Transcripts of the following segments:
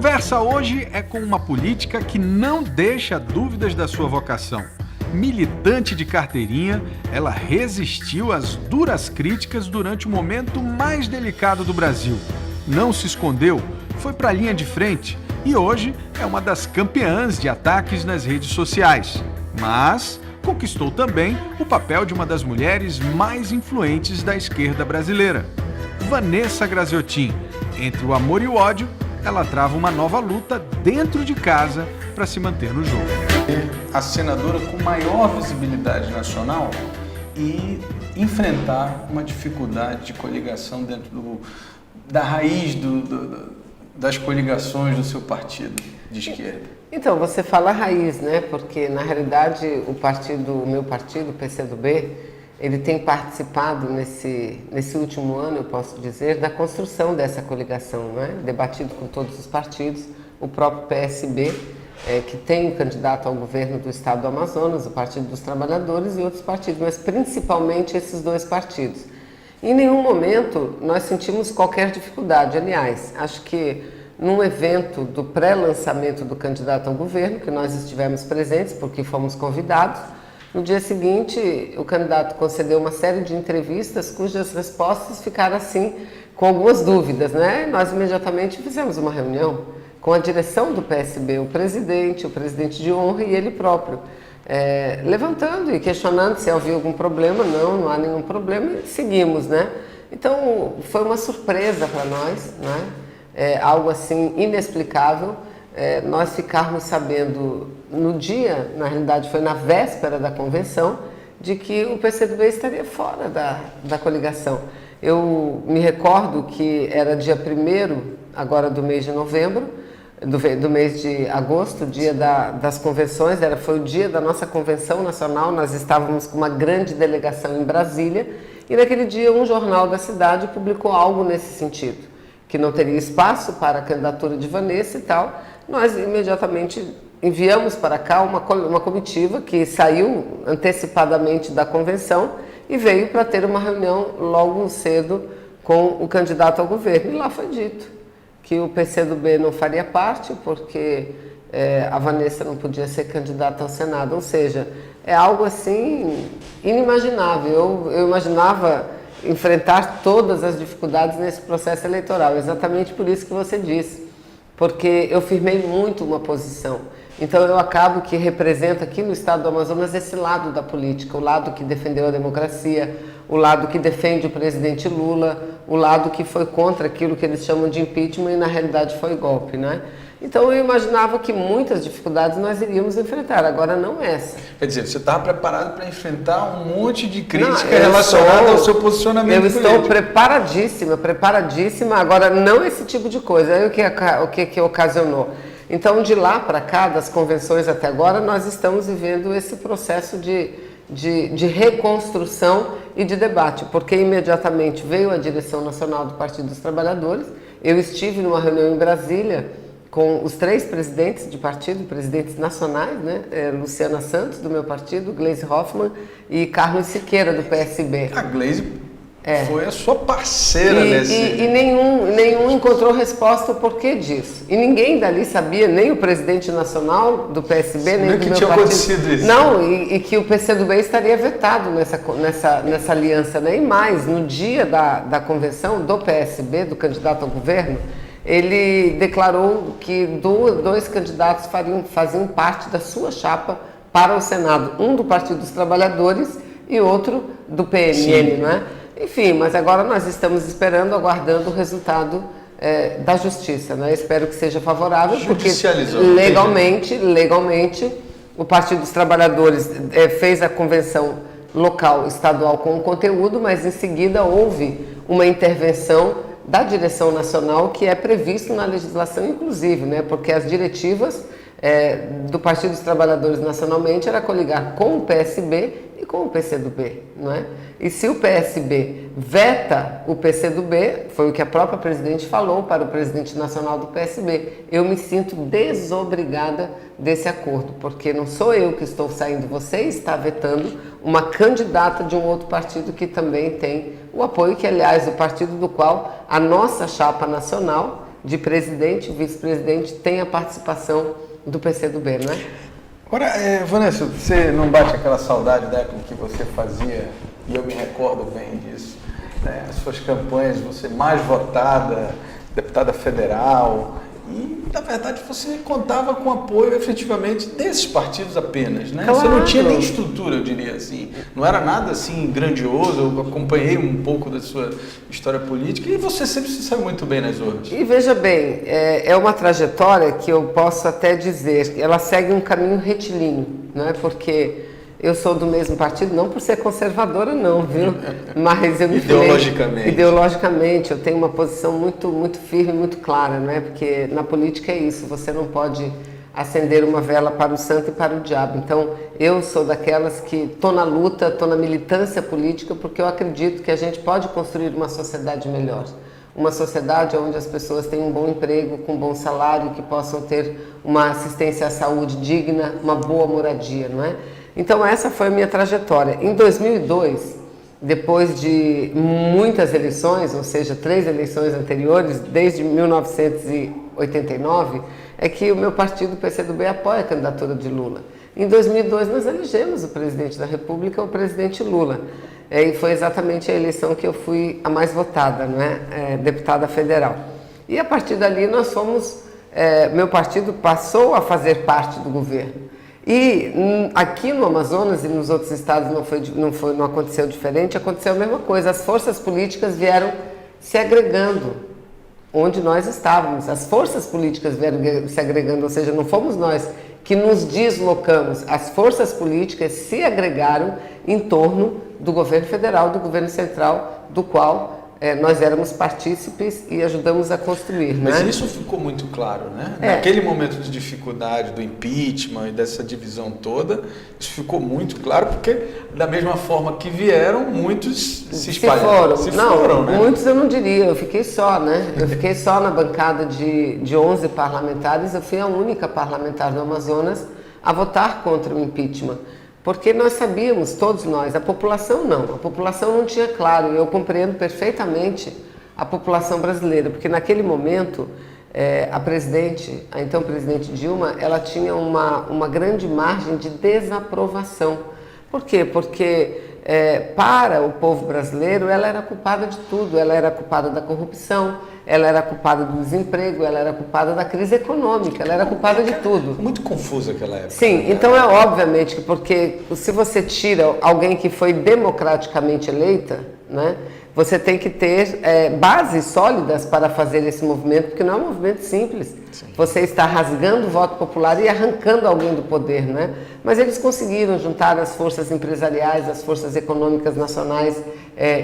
conversa hoje é com uma política que não deixa dúvidas da sua vocação. Militante de carteirinha, ela resistiu às duras críticas durante o momento mais delicado do Brasil. Não se escondeu, foi para a linha de frente e hoje é uma das campeãs de ataques nas redes sociais. Mas conquistou também o papel de uma das mulheres mais influentes da esquerda brasileira. Vanessa Graziotin. Entre o amor e o ódio, ela trava uma nova luta dentro de casa para se manter no jogo. A senadora com maior visibilidade nacional e enfrentar uma dificuldade de coligação dentro da raiz das coligações do seu partido de esquerda. Então, você fala raiz, né? Porque, na realidade, o meu partido, o PCdoB, ele tem participado nesse último ano, eu posso dizer, da construção dessa coligação, né? Debatido com todos os partidos, o próprio PSB, que tem o candidato ao governo do estado do Amazonas, o Partido dos Trabalhadores e outros partidos, mas principalmente esses dois partidos. Em nenhum momento nós sentimos qualquer dificuldade. Aliás, acho que num evento do pré-lançamento do candidato ao governo, que nós estivemos presentes porque fomos convidados, no dia seguinte o candidato concedeu uma série de entrevistas cujas respostas ficaram assim, com algumas dúvidas, né? Nós imediatamente fizemos uma reunião com a direção do PSB, o presidente de honra e ele próprio, levantando e questionando se havia algum problema. Não há nenhum problema, e seguimos, né? Então, foi uma surpresa para nós, né? Algo assim inexplicável, nós ficarmos sabendo no dia, na realidade foi na véspera da convenção, de que o PCdoB estaria fora da coligação. Eu me recordo que era dia 1º, agora do mês de novembro, do mês de agosto, dia das convenções, foi o dia da nossa convenção nacional, nós estávamos com uma grande delegação em Brasília e naquele dia um jornal da cidade publicou algo nesse sentido, que não teria espaço para a candidatura de Vanessa e tal. Nós imediatamente enviamos para cá uma comitiva que saiu antecipadamente da convenção e veio para ter uma reunião logo cedo com o candidato ao governo. E lá foi dito que o PCdoB não faria parte porque a Vanessa não podia ser candidata ao Senado. Ou seja, é algo assim inimaginável. Eu imaginava enfrentar todas as dificuldades nesse processo eleitoral, exatamente por isso que você disse, porque eu firmei muito uma posição. Então eu acabo que represento aqui no estado do Amazonas esse lado da política, o lado que defendeu a democracia, o lado que defende o presidente Lula, o lado que foi contra aquilo que eles chamam de impeachment e na realidade foi golpe, né? Então eu imaginava que muitas dificuldades nós iríamos enfrentar, agora não essa. Quer dizer, você estava preparado para enfrentar um monte de crítica relacionada ao seu posicionamento político. Eu estou preparadíssima, agora não esse tipo de coisa. Aí o que ocasionou? Então, de lá para cá, das convenções até agora, nós estamos vivendo esse processo de reconstrução e de debate, porque imediatamente veio a direção nacional do Partido dos Trabalhadores. Eu estive numa reunião em Brasília com os 3 presidentes de partido, presidentes nacionais, né? Luciana Santos, do meu partido, Gleisi Hoffmann e Carlos Siqueira, do PSB. A Gleisi foi a sua parceira nesse... E nenhum encontrou resposta o porquê disso. E ninguém dali sabia, nem o presidente nacional do PSB, nem do meu tinha partido. Acontecido isso. Não, e que o PCdoB estaria vetado nessa aliança, né? E mais, no dia da convenção do PSB, do candidato ao governo, ele declarou que 2 candidatos faziam parte da sua chapa para o Senado, um do Partido dos Trabalhadores e outro do PMN, não é? Enfim, mas agora nós estamos aguardando o resultado da Justiça, né? Espero que seja favorável, porque legalmente o Partido dos Trabalhadores fez a convenção local, estadual com o conteúdo, mas em seguida houve uma intervenção da direção nacional que é previsto na legislação inclusive, né? Porque as diretivas do Partido dos Trabalhadores nacionalmente era coligar com o PSB e com o PCdoB, não é? E se o PSB veta o PCdoB, foi o que a própria presidente falou para o presidente nacional do PSB, eu me sinto desobrigada desse acordo, porque não sou eu que estou saindo, você está vetando uma candidata de um outro partido que também tem o apoio, que aliás, o partido do qual a nossa chapa nacional de presidente e vice-presidente tem a participação do PCdoB, não é? Agora, Vanessa, você não bate aquela saudade da época que você fazia, e eu me recordo bem disso, né? As suas campanhas, você mais votada, deputada federal, e na verdade você contava com apoio efetivamente desses partidos apenas, né? Claro. Você não tinha nem estrutura, eu diria assim, não era nada assim grandioso. Eu acompanhei um pouco da sua história política e você sempre se saiu muito bem nas urnas. E veja bem, é uma trajetória que eu posso até dizer, ela segue um caminho retilíneo, não é? Porque eu sou do mesmo partido, não por ser conservadora não, viu? Mas eu me ideologicamente eu tenho uma posição muito firme, muito clara, não é? Porque na política é isso, você não pode acender uma vela para o santo e para o diabo. Então, eu sou daquelas que estou na luta, estou na militância política, porque eu acredito que a gente pode construir uma sociedade melhor. Uma sociedade onde as pessoas têm um bom emprego, com um bom salário, que possam ter uma assistência à saúde digna, uma boa moradia, não é? Então, essa foi a minha trajetória. Em 2002, depois de muitas eleições, ou seja, 3 eleições anteriores, desde 1989, é que o meu partido, o PCdoB, apoia a candidatura de Lula. Em 2002, nós elegemos o presidente da República, o presidente Lula. E foi exatamente a eleição que eu fui a mais votada, não é? Deputada federal. E a partir dali nós fomos, meu partido passou a fazer parte do governo. E aqui no Amazonas e nos outros estados não aconteceu diferente, aconteceu a mesma coisa. As forças políticas vieram se agregando onde nós estávamos. As forças políticas vieram se agregando, ou seja, não fomos nós que nos deslocamos. As forças políticas se agregaram em torno do governo federal, do governo central, do qual nós éramos partícipes e ajudamos a construir. Mas né? Isso ficou muito claro, né? Naquele momento de dificuldade do impeachment e dessa divisão toda, isso ficou muito claro, porque da mesma forma que vieram, muitos se espalharam. Se foram, né? Muitos eu não diria, eu fiquei só, né? Eu fiquei só na bancada de 11 parlamentares, eu fui a única parlamentar do Amazonas a votar contra o impeachment. Porque nós sabíamos, todos nós, a população não tinha claro, eu compreendo perfeitamente a população brasileira, porque naquele momento a então presidente Dilma, ela tinha uma grande margem de desaprovação. Por quê? Porque para o povo brasileiro ela era culpada de tudo, ela era culpada da corrupção, ela era culpada do desemprego, ela era culpada da crise econômica, ela era culpada de tudo. Muito confusa aquela época. Sim, então obviamente que porque se você tira alguém que foi democraticamente eleita, né, você tem que ter bases sólidas para fazer esse movimento, porque não é um movimento simples. Sim. Você está rasgando o voto popular e arrancando alguém do poder, né? Mas eles conseguiram juntar as forças empresariais, as forças econômicas nacionais,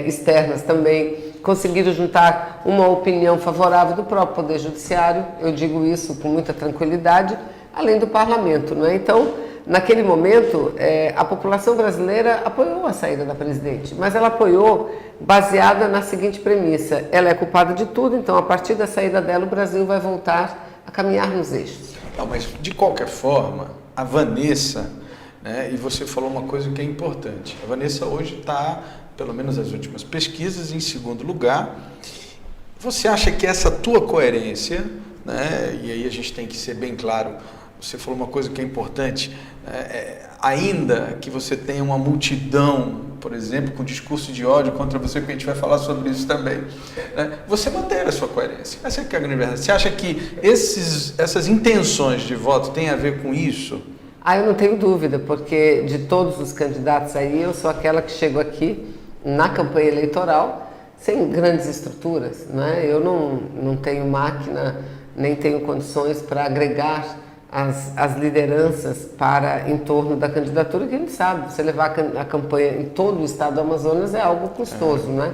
externas também, conseguiram juntar uma opinião favorável do próprio Poder Judiciário, eu digo isso com muita tranquilidade, além do Parlamento, não é? Então, naquele momento, a população brasileira apoiou a saída da presidente, mas ela apoiou baseada na seguinte premissa: ela é culpada de tudo, então a partir da saída dela o Brasil vai voltar a caminhar nos eixos. Não, mas de qualquer forma, a Vanessa, né, e você falou uma coisa que é importante, a Vanessa hoje está, pelo menos nas últimas pesquisas, em segundo lugar. Você acha que essa tua coerência, né, e aí a gente tem que ser bem claro, você falou uma coisa que é importante, ainda que você tenha uma multidão, por exemplo, com discurso de ódio contra você, que a gente vai falar sobre isso também, né? Você manter a sua coerência. Essa é que é a grande verdade. Você acha que essas intenções de voto têm a ver com isso? Eu não tenho dúvida, porque de todos os candidatos aí, eu sou aquela que chegou aqui na campanha eleitoral sem grandes estruturas, né? Eu não tenho máquina, nem tenho condições para agregar as lideranças em torno da candidatura, que a gente sabe, você levar a campanha em todo o estado do Amazonas é algo custoso, né?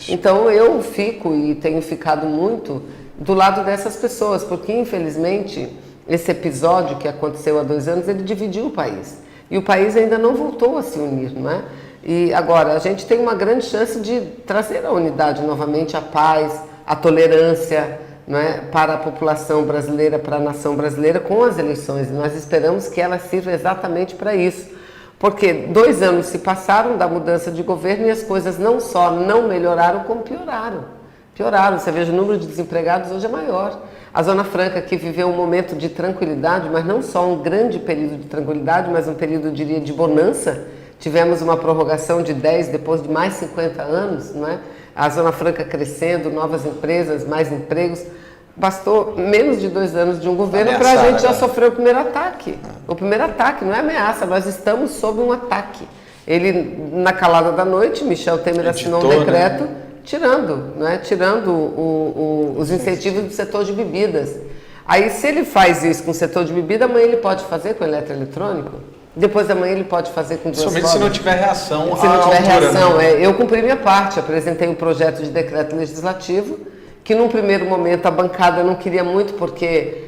Então eu fico e tenho ficado muito do lado dessas pessoas, porque infelizmente esse episódio que aconteceu há 2 anos, ele dividiu o país. E o país ainda não voltou a se unir, não é? E agora, a gente tem uma grande chance de trazer a unidade novamente, a paz, a tolerância, não é, para a população brasileira, para a nação brasileira, com as eleições. E nós esperamos que ela sirva exatamente para isso. Porque 2 anos se passaram da mudança de governo e as coisas não só não melhoraram, como pioraram. Você veja, o número de desempregados hoje é maior. A Zona Franca, que viveu um momento de tranquilidade, mas não só um grande período de tranquilidade, mas um período, eu diria, de bonança. Tivemos uma prorrogação de 10, depois de mais 50 anos, não é? A Zona Franca crescendo, novas empresas, mais empregos. Bastou menos de 2 anos de um governo para a gente já sofrer o primeiro ataque. O primeiro ataque, não é ameaça, nós estamos sob um ataque. Ele, na calada da noite, Michel Temer assinou um decreto, né? tirando os incentivos do setor de bebidas. Aí, se ele faz isso com o setor de bebida, amanhã ele pode fazer com o eletroeletrônico? Depois da manhã ele pode fazer com duas formas. Somente se não tiver reação. Se não tiver reação, eu cumpri minha parte, apresentei um projeto de decreto legislativo, que num primeiro momento a bancada não queria muito, porque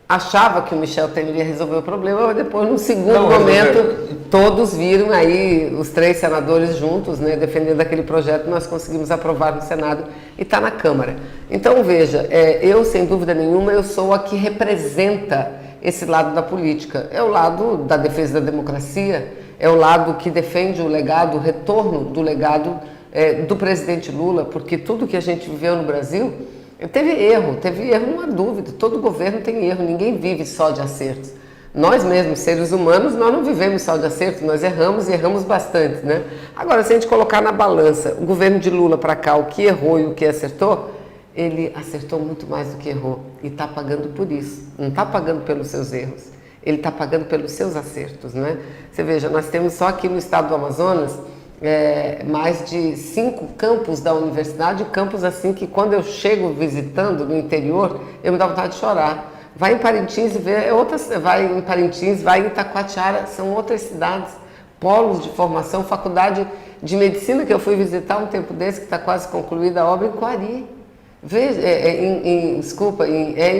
achava que o Michel Temer ia resolver o problema, mas depois, num segundo momento, todos viram aí, os 3 senadores juntos, né, defendendo aquele projeto, nós conseguimos aprovar no Senado e está na Câmara. Então, veja, eu, sem dúvida nenhuma, eu sou a que representa esse lado da política. É o lado da defesa da democracia, é o lado que defende o legado, o retorno do legado do presidente Lula, porque tudo que a gente viveu no Brasil teve erro, não há dúvida, todo governo tem erro, ninguém vive só de acertos. Nós mesmos, seres humanos, nós não vivemos só de acertos, nós erramos e erramos bastante, né? Agora, se a gente colocar na balança o governo de Lula para cá, o que errou e o que acertou, ele acertou muito mais do que errou e está pagando por isso, não está pagando pelos seus erros, ele está pagando pelos seus acertos, né? Você veja, nós temos só aqui no estado do Amazonas mais de 5 campos da universidade, campos assim que quando eu chego visitando no interior, eu me dá vontade de chorar. Vai em Parintins e vê vai em Parintins, vai em Itacoatiara, são outras cidades, polos de formação, faculdade de medicina que eu fui visitar um tempo desse, que está quase concluída a obra em Coari. Veja, em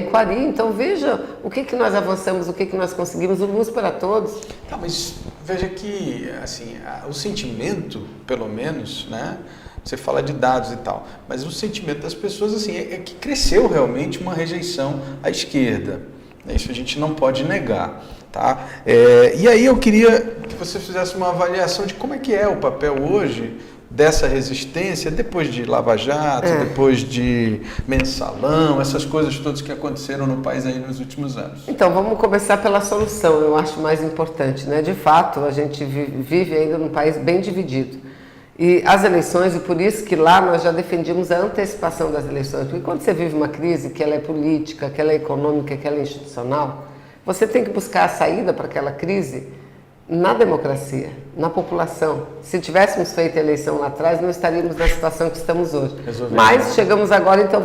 Coari, então veja o que nós avançamos, o que nós conseguimos, o Luz para Todos. Tá, mas veja que, assim, o sentimento, pelo menos, né, você fala de dados e tal, mas o sentimento das pessoas, assim, é que cresceu realmente uma rejeição à esquerda, né? Isso a gente não pode negar, tá? E aí eu queria que você fizesse uma avaliação de como é que é o papel hoje dessa resistência, depois de Lava Jato, depois de Mensalão, essas coisas todas que aconteceram no país aí nos últimos anos. Então, vamos começar pela solução, eu acho mais importante, né? De fato, a gente vive ainda num país bem dividido. E as eleições, e por isso que lá nós já defendíamos a antecipação das eleições, porque quando você vive uma crise, que ela é política, que ela é econômica, que ela é institucional, você tem que buscar a saída para aquela crise na democracia, na população. Se tivéssemos feito a eleição lá atrás, não estaríamos na situação que estamos hoje. Mas chegamos agora, então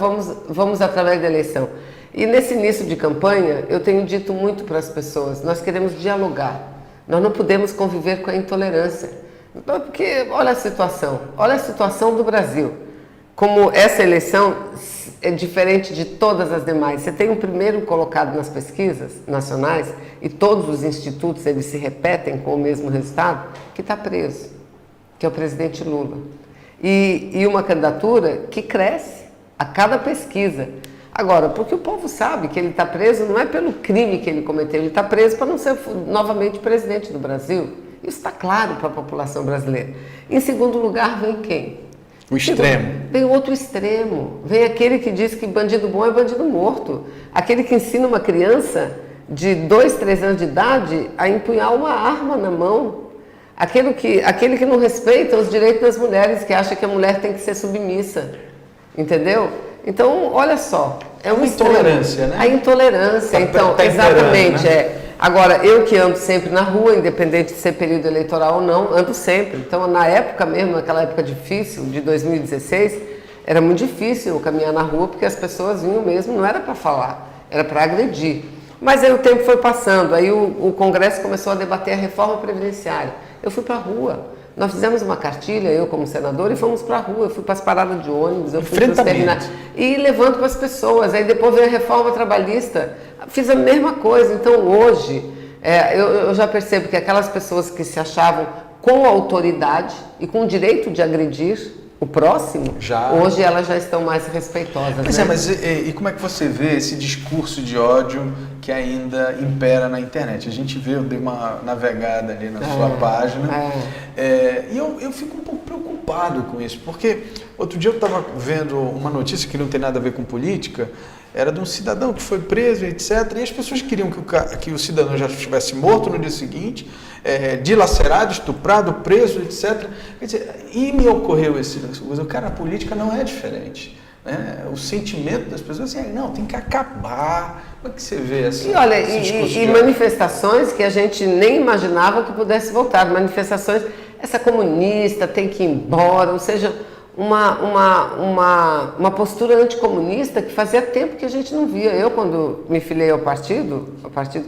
vamos através da eleição. E nesse início de campanha, eu tenho dito muito para as pessoas, nós queremos dialogar, nós não podemos conviver com a intolerância. Porque olha a situação do Brasil. Como essa eleição é diferente de todas as demais. Você tem um primeiro colocado nas pesquisas nacionais e todos os institutos eles se repetem com o mesmo resultado, que está preso, que é o presidente Lula. E uma candidatura que cresce a cada pesquisa. Agora, porque o povo sabe que ele está preso não é pelo crime que ele cometeu, ele está preso para não ser novamente presidente do Brasil. Isso está claro para a população brasileira. Em segundo lugar, vem quem? O extremo. Vem outro extremo. Vem aquele que diz que bandido bom é bandido morto. Aquele que ensina uma criança de 2, 3 anos de idade a empunhar uma arma na mão. Aquele que não respeita os direitos das mulheres, que acha que a mulher tem que ser submissa. Entendeu? Então, olha só. É uma intolerância, né? A intolerância. Então, exatamente. Né? Agora, eu que ando sempre na rua, independente de ser período eleitoral ou não, ando sempre. Então, na época mesmo, naquela época difícil, de 2016, era muito difícil eu caminhar na rua, porque as pessoas vinham mesmo, não era para falar, era para agredir. Mas aí o tempo foi passando, aí o Congresso começou a debater a reforma previdenciária. Eu fui para a rua. Nós fizemos uma cartilha, eu como senador, e fomos para a rua. Eu fui para as paradas de ônibus, eu fui para os terminais. E levando para as pessoas. Aí depois veio a reforma trabalhista, fiz a mesma coisa. Então hoje, eu já percebo que aquelas pessoas que se achavam com autoridade e com o direito de agredir o próximo, hoje elas já estão mais respeitosas. Mas, né? Mas e como é que você vê esse discurso de ódio que ainda impera na internet. A gente vê, eu dei uma navegada ali na sua página, e eu fico um pouco preocupado com isso, porque outro dia eu estava vendo uma notícia que não tem nada a ver com política, era de um cidadão que foi preso, etc. E as pessoas queriam que o cidadão já estivesse morto no dia seguinte, dilacerado, estuprado, preso, etc. Quer dizer, e me ocorreu esse coisa, cara, a política não é diferente. Né? O sentimento das pessoas é assim, não, tem que acabar. Como é que você vê essa? E olha, e manifestações que a gente nem imaginava que pudesse voltar. Manifestações, essa comunista tem que ir embora, ou seja, uma postura anticomunista que fazia tempo que a gente não via. Eu, quando me filiei ao Partido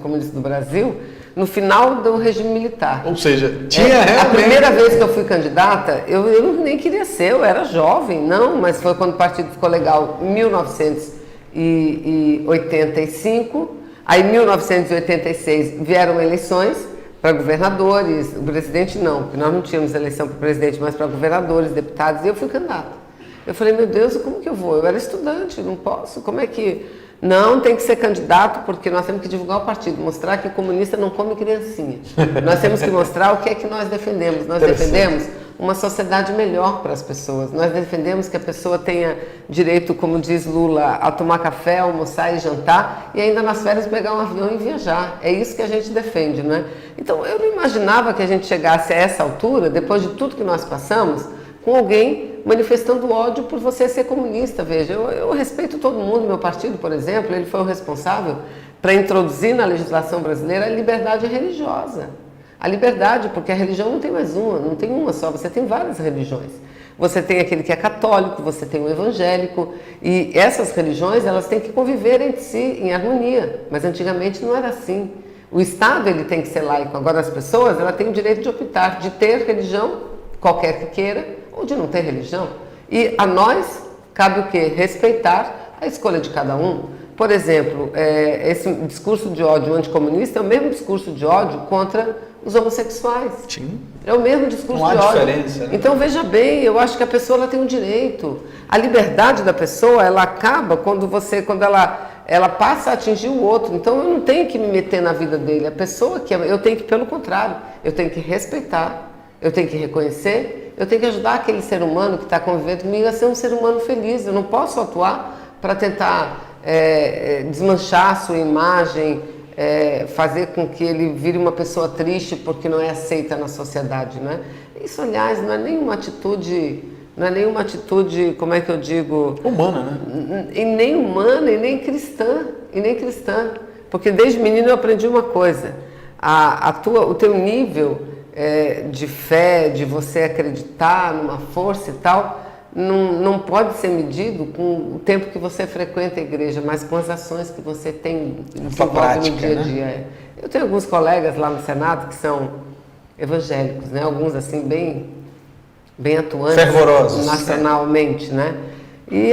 Comunista do Brasil, no final do regime militar. Ou seja, tinha realmente... A primeira vez que eu fui candidata, eu nem queria ser, eu era jovem, não, mas foi quando o partido ficou legal, em 1985, aí em 1986 vieram eleições para governadores, o presidente não, porque nós não tínhamos eleição para presidente, mas para governadores, deputados, e eu fui candidata. Eu falei, meu Deus, como que eu vou? Eu era estudante, não posso, como é que... Não, tem que ser candidato, porque nós temos que divulgar o partido, mostrar que o comunista não come criancinha. Nós temos que mostrar o que é que nós defendemos. Nós defendemos uma sociedade melhor para as pessoas. Nós defendemos que a pessoa tenha direito, como diz Lula, a tomar café, almoçar e jantar, e ainda nas férias pegar um avião e viajar. É isso que a gente defende, não é? Então, eu não imaginava que a gente chegasse a essa altura, depois de tudo que nós passamos, com alguém manifestando ódio por você ser comunista. Veja, eu respeito todo mundo. Meu partido, por exemplo, ele foi o responsável para introduzir na legislação brasileira a liberdade religiosa. A liberdade, porque a religião não tem mais uma, não tem uma só, você tem várias religiões. Você tem aquele que é católico, você tem o evangélico, e essas religiões, elas têm que conviver entre si em harmonia, mas antigamente não era assim. O Estado, ele tem que ser laico, agora as pessoas, elas têm o direito de optar, de ter religião, qualquer que queira, ou de não ter religião. E a nós cabe o quê? Respeitar a escolha de cada um. Por exemplo, esse discurso de ódio anticomunista é o mesmo discurso de ódio contra os homossexuais. Sim. É o mesmo discurso de ódio. Não há diferença, né? Então, veja bem, eu acho que a pessoa ela tem um direito. A liberdade da pessoa, ela acaba quando ela passa a atingir o outro. Então, eu não tenho que me meter na vida dele. A pessoa eu tenho que, pelo contrário, eu tenho que respeitar, eu tenho que reconhecer, eu tenho que ajudar aquele ser humano que está convivendo comigo a ser um ser humano feliz. Eu não posso atuar para tentar desmanchar a sua imagem, fazer com que ele vire uma pessoa triste porque não é aceita na sociedade, né? Isso, aliás, não é nenhuma atitude, como é que eu digo? Humana, né? E nem humana, e nem cristã, porque desde menino eu aprendi uma coisa, o teu nível de fé, de você acreditar numa força e tal, não pode ser medido com o tempo que você frequenta a igreja, mas com as ações que você tem desenvolvido no dia a dia. Né? Eu tenho alguns colegas lá no Senado que são evangélicos, né? Alguns assim bem atuantes, fervorosos, nacionalmente, né? E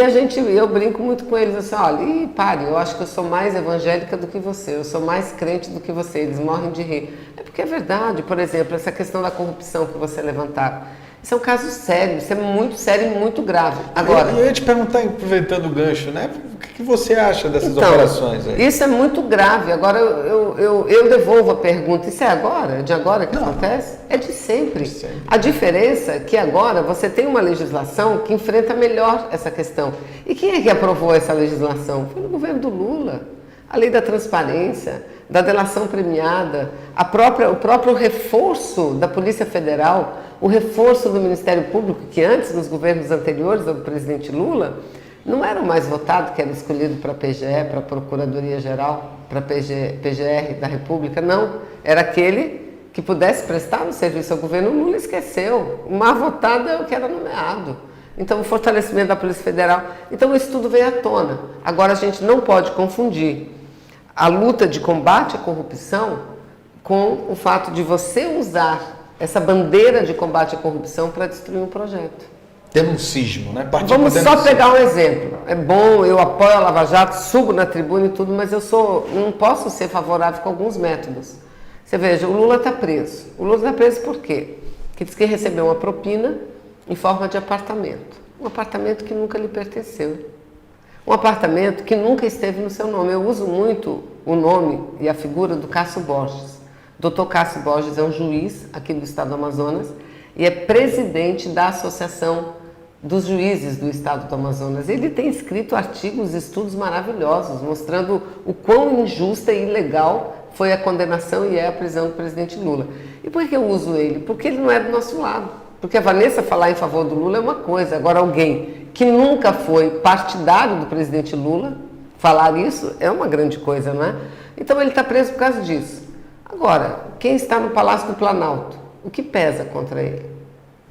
eu brinco muito com eles assim, olha, pare, eu acho que eu sou mais evangélica do que você, eu sou mais crente do que você, eles morrem de rir. É porque é verdade, por exemplo, essa questão da corrupção que você levantaram. Isso é um caso sério, isso é muito sério e muito grave. Agora, eu ia te perguntar, aproveitando o gancho, né? O que você acha dessas operações aí? Isso é muito grave. Agora eu devolvo a pergunta. Isso é agora? De agora que acontece? É de sempre. A diferença é que agora você tem uma legislação que enfrenta melhor essa questão. E quem é que aprovou essa legislação? Foi o governo do Lula. A lei da transparência, da delação premiada, o próprio reforço da Polícia Federal, o reforço do Ministério Público, que antes, nos governos anteriores do presidente Lula, não era o mais votado, que era escolhido para a PGE, para a Procuradoria-Geral, para a PGR da República, não. Era aquele que pudesse prestar um serviço ao governo. O Lula esqueceu. O mais votado é o que era nomeado. Então, o fortalecimento da Polícia Federal. Então, isso tudo veio à tona. Agora, a gente não pode confundir a luta de combate à corrupção com o fato de você usar essa bandeira de combate à corrupção para destruir um projeto. Denuncismo, né? Vamos só pegar um exemplo. É bom, eu apoio a Lava Jato, subo na tribuna e tudo, mas não posso ser favorável com alguns métodos. Você veja, o Lula está preso. O Lula está preso por quê? Porque diz que recebeu uma propina em forma de apartamento. Um apartamento que nunca lhe pertenceu. Um apartamento que nunca esteve no seu nome. Eu uso muito o nome e a figura do Cássio Borges. Dr. Cássio Borges é um juiz aqui do estado do Amazonas e é presidente da Associação dos Juízes do estado do Amazonas. Ele tem escrito artigos e estudos maravilhosos, mostrando o quão injusta e ilegal foi a condenação e é a prisão do presidente Lula. E por que eu uso ele? Porque ele não é do nosso lado. Porque a Vanessa falar em favor do Lula é uma coisa, agora alguém que nunca foi partidário do presidente Lula falar isso é uma grande coisa, não é? Então ele está preso por causa disso. Agora, quem está no Palácio do Planalto, o que pesa contra ele?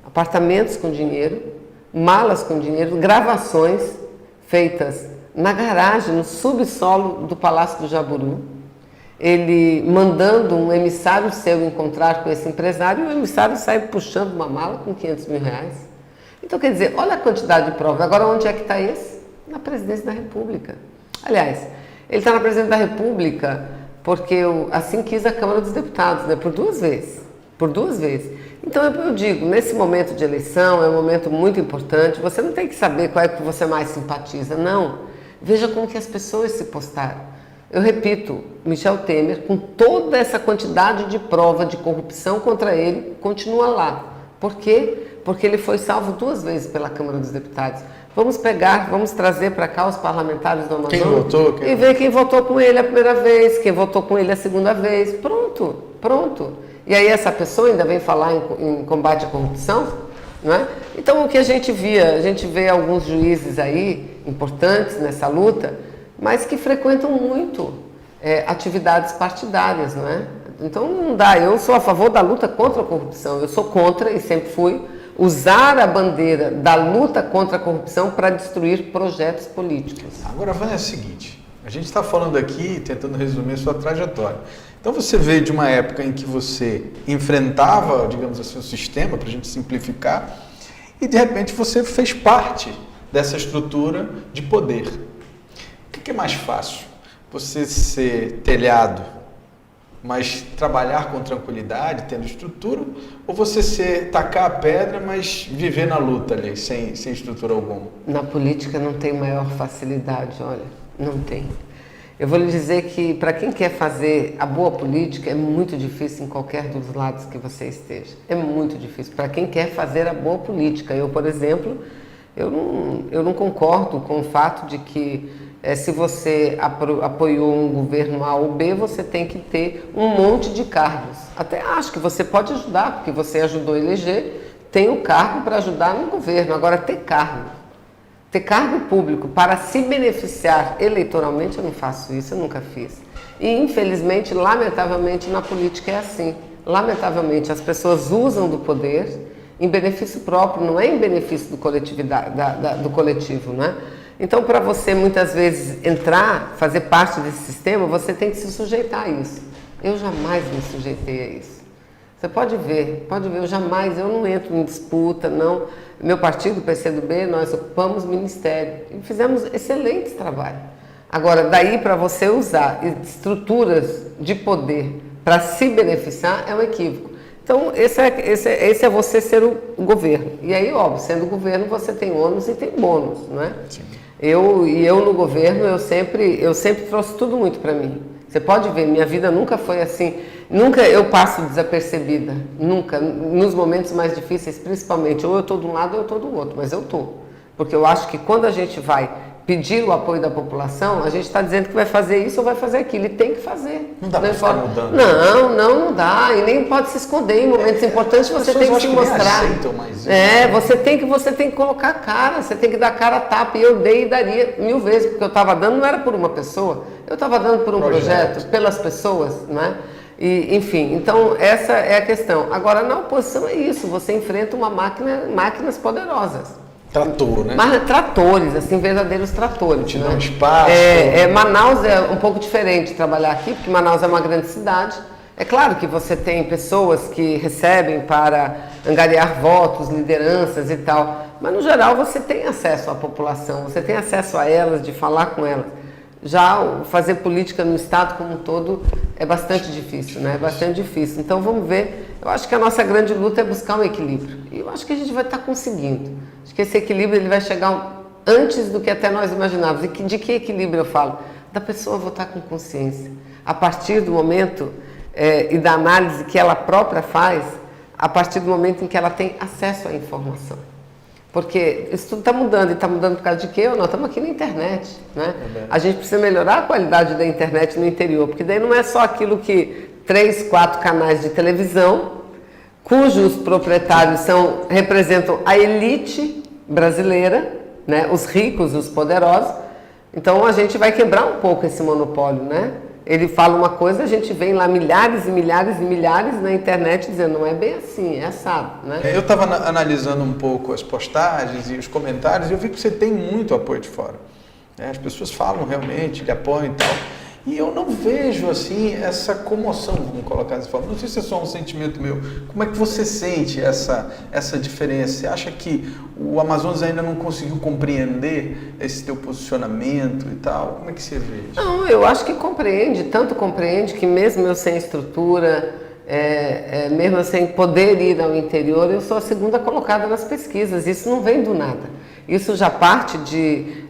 Apartamentos com dinheiro, malas com dinheiro, gravações feitas na garagem, no subsolo do Palácio do Jaburu, ele mandando um emissário seu encontrar com esse empresário e o emissário sai puxando uma mala com 500 mil reais. Então, quer dizer, olha a quantidade de provas. Agora, onde é que está esse? Na presidência da República. Aliás, ele está na presidência da República porque assim quis a Câmara dos Deputados, né? Por duas vezes. Por duas vezes. Então, eu digo, nesse momento de eleição, é um momento muito importante, você não tem que saber qual é que você mais simpatiza, não. Veja como que as pessoas se postaram. Eu repito, Michel Temer, com toda essa quantidade de prova de corrupção contra ele, continua lá. Por quê? Porque ele foi salvo duas vezes pela Câmara dos Deputados. Vamos pegar, vamos trazer para cá os parlamentares do Amazonas quem votou, e ver quem votou com ele a primeira vez, quem votou com ele a segunda vez. Pronto, pronto. E aí essa pessoa ainda vem falar em combate à corrupção, não é? Então o que a gente vê alguns juízes aí importantes nessa luta, mas que frequentam muito atividades partidárias, não é? Então não dá, eu sou a favor da luta contra a corrupção, eu sou contra e sempre fui usar a bandeira da luta contra a corrupção para destruir projetos políticos. Agora, Vânia, é o seguinte, a gente está falando aqui, tentando resumir sua trajetória. Então você veio de uma época em que você enfrentava, digamos assim, o sistema, para a gente simplificar, e de repente você fez parte dessa estrutura de poder. O que é mais fácil? Você ser telhado, mas trabalhar com tranquilidade, tendo estrutura, ou você tacar a pedra, mas viver na luta ali, sem estrutura alguma? Na política não tem maior facilidade, olha, não tem. Eu vou lhe dizer que para quem quer fazer a boa política é muito difícil em qualquer dos lados que você esteja. É muito difícil. Para quem quer fazer a boa política. Eu, por exemplo, eu não concordo com o fato de que se você apoiou um governo A ou B, você tem que ter um monte de cargos. Até acho que você pode ajudar, porque você ajudou a eleger, tem o cargo para ajudar no governo. Agora, ter cargo público para se beneficiar eleitoralmente, eu não faço isso, eu nunca fiz. E, infelizmente, lamentavelmente, na política é assim. Lamentavelmente, as pessoas usam do poder em benefício próprio, não é em benefício do coletivo, né? Então, para você, muitas vezes, entrar, fazer parte desse sistema, você tem que se sujeitar a isso. Eu jamais me sujeitei a isso. Você pode ver, eu não entro em disputa, não. Meu partido, o PCdoB, nós ocupamos ministério e fizemos excelentes trabalhos. Agora, daí para você usar estruturas de poder para se beneficiar é um equívoco. Então, esse é você ser o governo. E aí, óbvio, sendo o governo, você tem ônus e tem bônus, não é? Sim. Eu no governo, eu sempre trouxe tudo muito para mim. Você pode ver, minha vida nunca foi assim, nunca eu passo desapercebida, nunca, nos momentos mais difíceis, principalmente, ou eu estou de um lado ou eu estou do outro, mas eu estou. Porque eu acho que quando a gente vai pedir o apoio da população, a gente está dizendo que vai fazer isso ou vai fazer aquilo, e tem que fazer. Não dá para ficar mudando. Não dá, e nem pode se esconder em momentos importantes, você tem que se mostrar. Você tem que colocar a cara, você tem que dar cara a tapa, e eu dei e daria 1000 vezes, porque eu estava dando não era por uma pessoa, eu estava dando por um projeto, pelas pessoas, não é? E, enfim, então essa é a questão. Agora, na oposição é isso, você enfrenta máquinas poderosas. Trator, né? Mas tratores, assim, verdadeiros tratores. Te dá um espaço. Manaus é um pouco diferente trabalhar aqui, porque Manaus é uma grande cidade. É claro que você tem pessoas que recebem para angariar votos, lideranças e tal, mas no geral você tem acesso à população, você tem acesso a elas, de falar com elas. Já fazer política no estado como um todo é bastante difícil, né? É bastante difícil. Então vamos ver. Eu acho que a nossa grande luta é buscar um equilíbrio. E eu acho que a gente vai estar conseguindo. Acho que esse equilíbrio ele vai chegar antes do que até nós imaginávamos. E de que equilíbrio eu falo? da pessoa votar com consciência. A partir do momento e da análise que ela própria faz, a partir do momento em que ela tem acesso à informação. Porque isso tudo está mudando, e está mudando por causa de quê? Nós estamos aqui na internet, né? A gente precisa melhorar a qualidade da internet no interior, porque daí não é só aquilo que 3, 4 canais de televisão, cujos proprietários representam a elite brasileira, né? Os ricos, os poderosos. Então a gente vai quebrar um pouco esse monopólio, né? Ele fala uma coisa, a gente vem lá milhares e milhares e milhares na internet dizendo não é bem assim, é assado, né? Eu estava analisando um pouco as postagens e os comentários e eu vi que você tem muito apoio de fora. As pessoas falam realmente, lhe apoiam e tal. E eu não vejo, assim, essa comoção, vamos colocar dessa forma. Não sei se é só um sentimento meu. Como é que você sente essa diferença? Você acha que o Amazonas ainda não conseguiu compreender esse teu posicionamento e tal? Como é que você vê isso? Não, eu acho que compreende. Tanto compreende que mesmo eu sem estrutura, mesmo eu sem poder ir ao interior, eu sou a segunda colocada nas pesquisas. Isso não vem do nada. Isso já parte de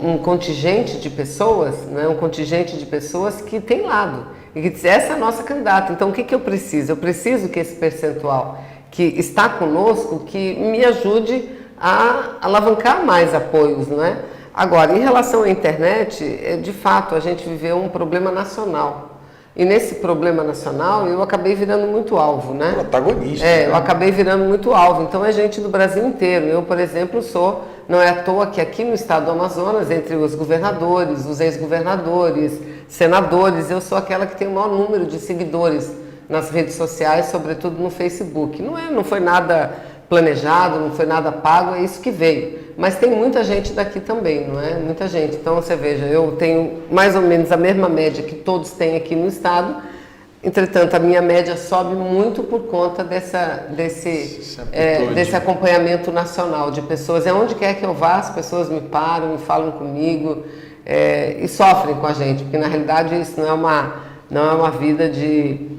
um contingente de pessoas, né? Um contingente de pessoas que tem lado e que diz, essa é a nossa candidata. Então, o que eu preciso? Eu preciso que esse percentual que está conosco, que me ajude a alavancar mais apoios, né? Agora, em relação à internet, de fato, a gente viveu um problema nacional. E nesse problema nacional, eu acabei virando muito alvo, né? Protagonista. Eu acabei virando muito alvo. Então, é gente do Brasil inteiro. Eu, por exemplo, não é à toa que aqui no estado do Amazonas, entre os governadores, os ex-governadores, senadores, eu sou aquela que tem o maior número de seguidores nas redes sociais, sobretudo no Facebook. Não foi nada planejado, não foi nada pago, é isso que veio. Mas tem muita gente daqui também, não é? Muita gente. Então, você veja, eu tenho mais ou menos a mesma média que todos têm aqui no estado. Entretanto, a minha média sobe muito por conta desse acompanhamento nacional de pessoas. Onde quer que eu vá, as pessoas me param, me falam comigo e sofrem com a gente. Porque, na realidade, isso não é uma vida de...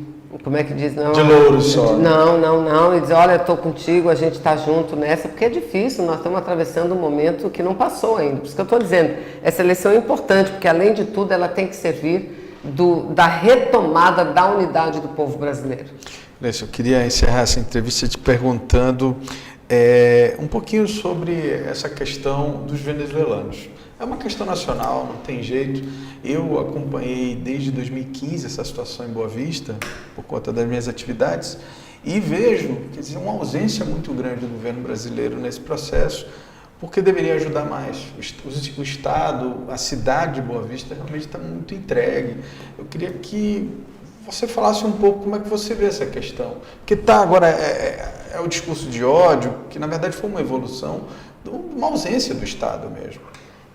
Como é que diz? Não, de louro só. Não. E diz, olha, eu estou contigo, a gente está junto nessa, porque é difícil, nós estamos atravessando um momento que não passou ainda. Por isso que eu estou dizendo, essa eleição é importante, porque além de tudo ela tem que servir da retomada da unidade do povo brasileiro. Eu queria encerrar essa entrevista te perguntando um pouquinho sobre essa questão dos venezuelanos. É uma questão nacional, não tem jeito. Eu acompanhei desde 2015 essa situação em Boa Vista, por conta das minhas atividades, e vejo, quer dizer, uma ausência muito grande do governo brasileiro nesse processo, porque deveria ajudar mais. O Estado, a cidade de Boa Vista realmente está muito entregue. Eu queria que você falasse um pouco como é que você vê essa questão. Porque agora é o discurso de ódio, que na verdade foi uma evolução de uma ausência do Estado mesmo.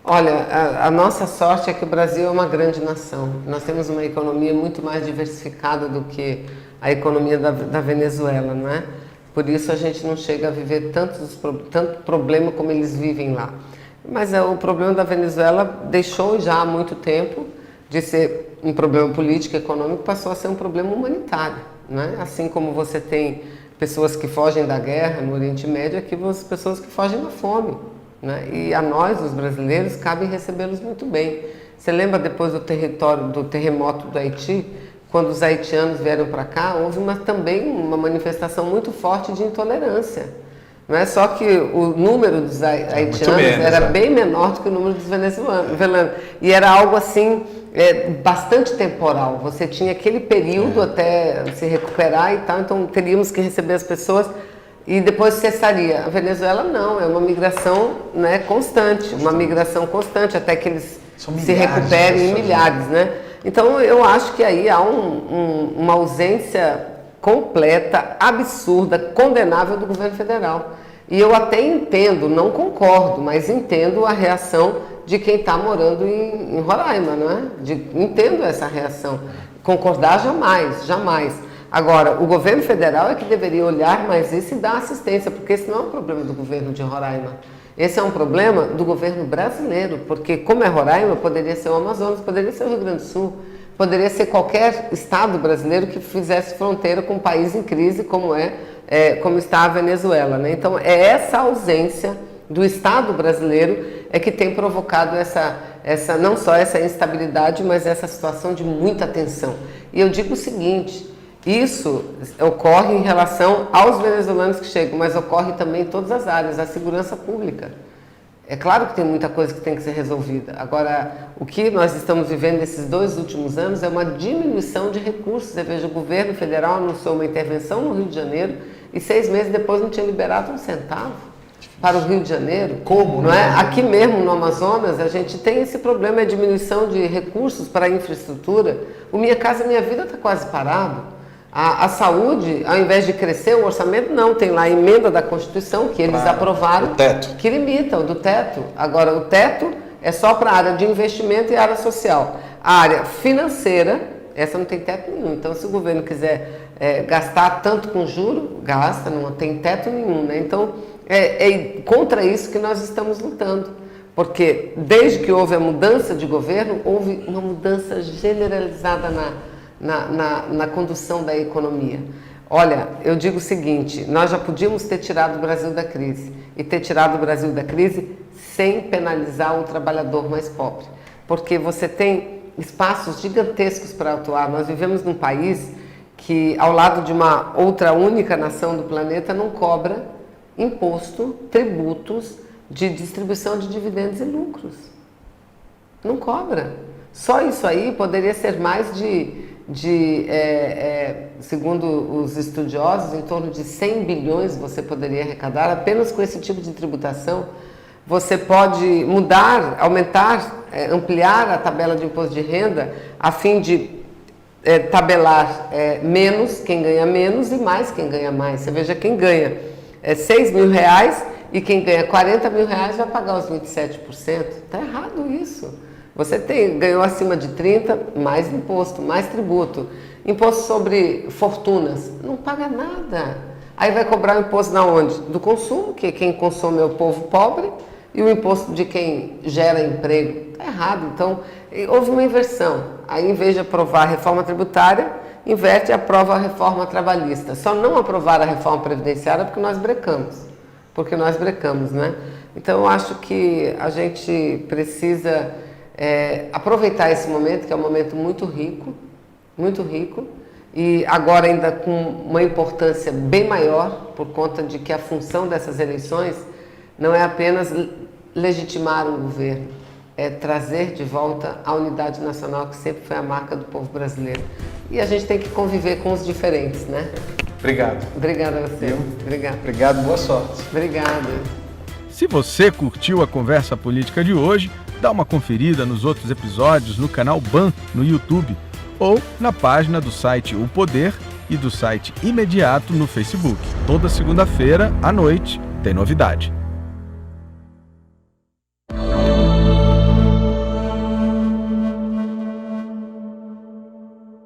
Olha, a nossa sorte é que o Brasil é uma grande nação. Nós temos uma economia muito mais diversificada do que a economia da Venezuela, não é? Por isso a gente não chega a viver tanto problema como eles vivem lá. Mas o problema da Venezuela deixou já há muito tempo de ser um problema político e econômico, passou a ser um problema humanitário, né? Assim como você tem pessoas que fogem da guerra no Oriente Médio, aqui as pessoas que fogem da fome. Né? E a nós, os brasileiros, cabe recebê-los muito bem. Você lembra depois do terremoto do Haiti, quando os haitianos vieram para cá, houve também uma manifestação muito forte de intolerância. Não é só que o número dos haitianos era bem menor do que o número dos venezuelanos. E era algo assim, bastante temporal. Você tinha aquele período até se recuperar e tal, então teríamos que receber as pessoas e depois cessaria. A Venezuela não, é uma migração, né, constante, uma migração constante até que eles se recuperem em milhares, né? Então eu acho que aí há uma ausência completa, absurda, condenável do governo federal. E eu até entendo, não concordo, mas entendo a reação de quem está morando em Roraima, não é? Entendo essa reação. Concordar jamais, jamais. Agora, o governo federal é que deveria olhar mais isso e dar assistência, porque esse não é um problema do governo de Roraima. Esse é um problema do governo brasileiro, porque como é Roraima, poderia ser o Amazonas, poderia ser o Rio Grande do Sul, poderia ser qualquer estado brasileiro que fizesse fronteira com um país em crise como está a Venezuela, né? Então, é essa ausência do Estado brasileiro é que tem provocado não só essa instabilidade, mas essa situação de muita tensão. E eu digo o seguinte, isso ocorre em relação aos venezuelanos que chegam, mas ocorre também em todas as áreas, a segurança pública. É claro que tem muita coisa que tem que ser resolvida. Agora, o que nós estamos vivendo nesses 2 últimos anos é uma diminuição de recursos. Você veja, o governo federal anunciou uma intervenção no Rio de Janeiro e 6 meses depois não tinha liberado um centavo para o Rio de Janeiro. Como? Não é? Aqui mesmo no Amazonas, a gente tem esse problema, a diminuição de recursos para a infraestrutura. O Minha Casa Minha Vida está quase parado. A saúde, ao invés de crescer, o orçamento não, tem lá a emenda da Constituição que eles aprovaram, o teto, que limita o do teto. Agora, o teto é só para a área de investimento e área social. A área financeira, essa não tem teto nenhum. Então, se o governo quiser gastar tanto com juro, gasta, não tem teto nenhum, né? Então, é contra isso que nós estamos lutando. Porque desde que houve a mudança de governo, houve uma mudança generalizada na condução da economia. Olha, eu digo o seguinte, nós já podíamos ter tirado o Brasil da crise e ter tirado o Brasil da crise sem penalizar o trabalhador mais pobre, porque você tem espaços gigantescos para atuar. Nós vivemos num país que, ao lado de uma outra única nação do planeta, não cobra imposto, tributos de distribuição de dividendos e lucros. Não cobra. Só isso aí poderia ser mais segundo os estudiosos, em torno de 100 bilhões você poderia arrecadar apenas com esse tipo de tributação. Você pode mudar, aumentar, ampliar a tabela de imposto de renda a fim de tabelar menos quem ganha menos e mais quem ganha mais. Você veja, quem ganha R$6 mil e quem ganha R$40 mil vai pagar os 27%. Está errado isso. Você ganhou acima de 30, mais imposto, mais tributo. Imposto sobre fortunas, não paga nada. Aí vai cobrar o imposto da onde? Do consumo, que quem consome é o povo pobre, e o imposto de quem gera emprego. Está errado. Então, houve uma inversão. Aí, em vez de aprovar a reforma tributária, inverte e aprova a reforma trabalhista. Só não aprovar a reforma previdenciária porque nós brecamos, né? Então, eu acho que a gente precisa aproveitar esse momento, que é um momento muito rico, e agora ainda com uma importância bem maior, por conta de que a função dessas eleições não é apenas legitimar um governo, é trazer de volta a unidade nacional, que sempre foi a marca do povo brasileiro. E a gente tem que conviver com os diferentes, né? Obrigado. Obrigada a você. Obrigado, boa sorte. Obrigada. Se você curtiu a conversa política de hoje, dá uma conferida nos outros episódios no canal BAN no YouTube ou na página do site O Poder e do site Imediato no Facebook. Toda segunda-feira, à noite, tem novidade.